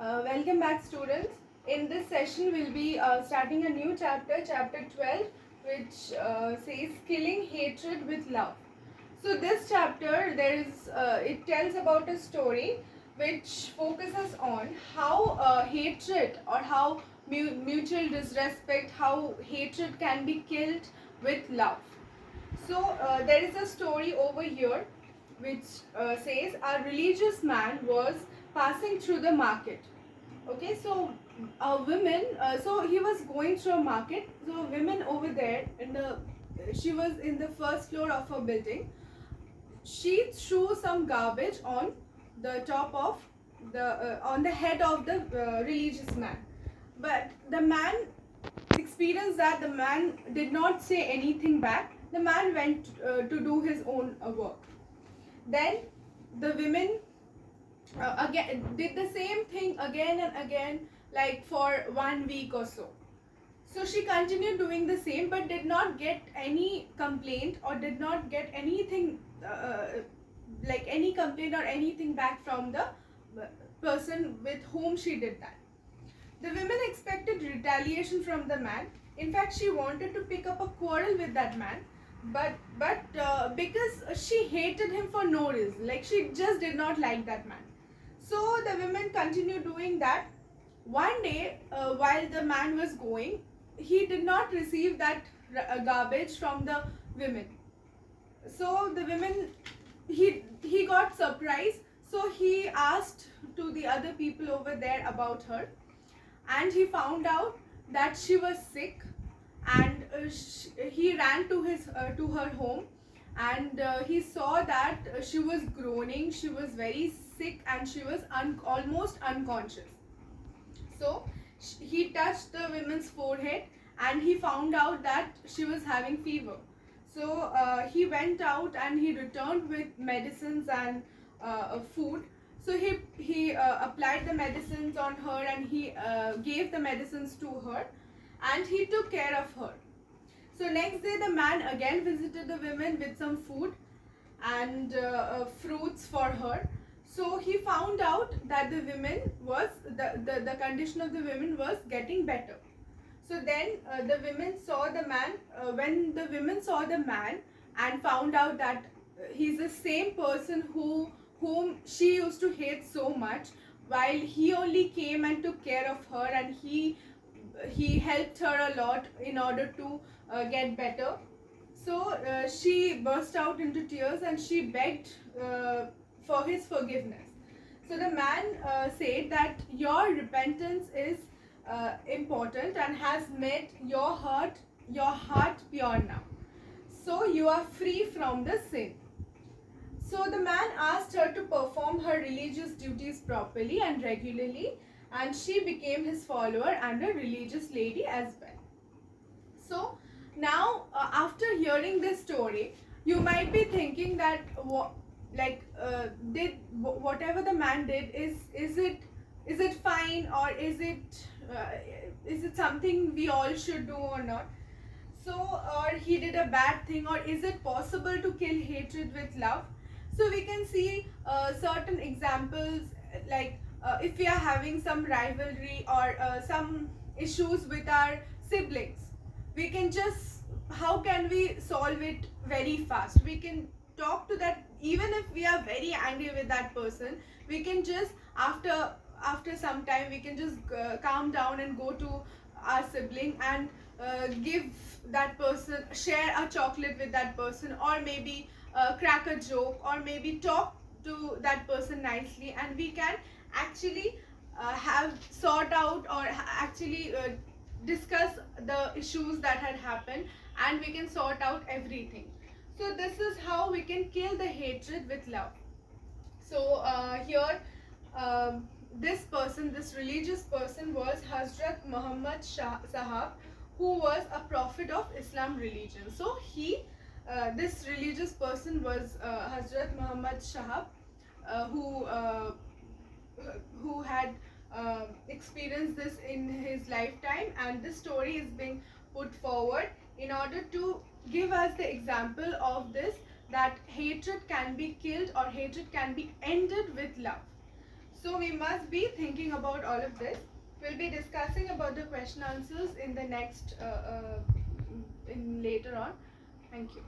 Welcome back, students. In this session, we'll be starting a new chapter, chapter 12, which says killing hatred with love. So this chapter, it tells about a story which focuses on how hatred or how mutual disrespect, how hatred can be killed with love. So there is a story over here which says a religious man was passing through the market. Okay, so a woman, so he was going through a market. So women over there she was in the first floor of a building. She threw some garbage on the top of the on the head of the religious man, but the man experienced that the man did not say anything back. The man went to do his own work. Then the women again did the same thing again and again, like for 1 week or so. So she continued doing the same, but did not get any complaint or did not get anything like any complaint or anything back from the person with whom she did that. The women expected retaliation from the man. In fact, she wanted to pick up a quarrel with that man, but because she hated him for no reason, like she just did not like that man. So the women continued doing that. One day, while the man was going, he did not receive that garbage from the women. So the women, he got surprised. So he asked to the other people over there about her, and he found out that she was sick, and he ran to her home, and he saw that she was groaning, she was very sick, and she was almost unconscious. So he touched the woman's forehead, and he found out that she was having fever. So he went out and he returned with medicines and food. So he applied the medicines on her, and he gave the medicines to her, and he took care of her. So next day the man again visited the women with some food and fruits for her. So he found out that the condition of the women was getting better. So then the women saw the man. When the women saw the man and found out that he's the same person whom she used to hate so much, while he only came and took care of her, and he helped her a lot in order to get better. So she burst out into tears and she begged for his forgiveness. So the man said that your repentance is important and has made your heart pure now. So you are free from the sin. So the man asked her to perform her religious duties properly and regularly, and she became his follower and a religious lady as well. So now, after hearing this story, you might be thinking that did whatever the man did, is it fine, or is it something we all should do or not? So, or he did a bad thing, or is it possible to kill hatred with love? So we can see certain examples, like if we are having some rivalry or some issues with our siblings, we can just, how can we solve it very fast? We can talk to that. Even if we are very angry with that person, we can just, after some time, we can just calm down and go to our sibling and give that person, share a chocolate with that person, or maybe crack a joke, or maybe talk to that person nicely, and we can actually have sort out, or actually discuss the issues that had happened, and we can sort out everything. So this is how we can kill the hatred with love. So here this religious person was Hazrat Muhammad Sahab, who was a prophet of Islam religion. So this religious person was Hazrat Muhammad Sahab, who had experienced this in his lifetime, and this story is being put forward in order to give us the example of this, that hatred can be killed or hatred can be ended with love. So we must be thinking about all of this. We'll be discussing about the question answers in the next in later on. Thank you.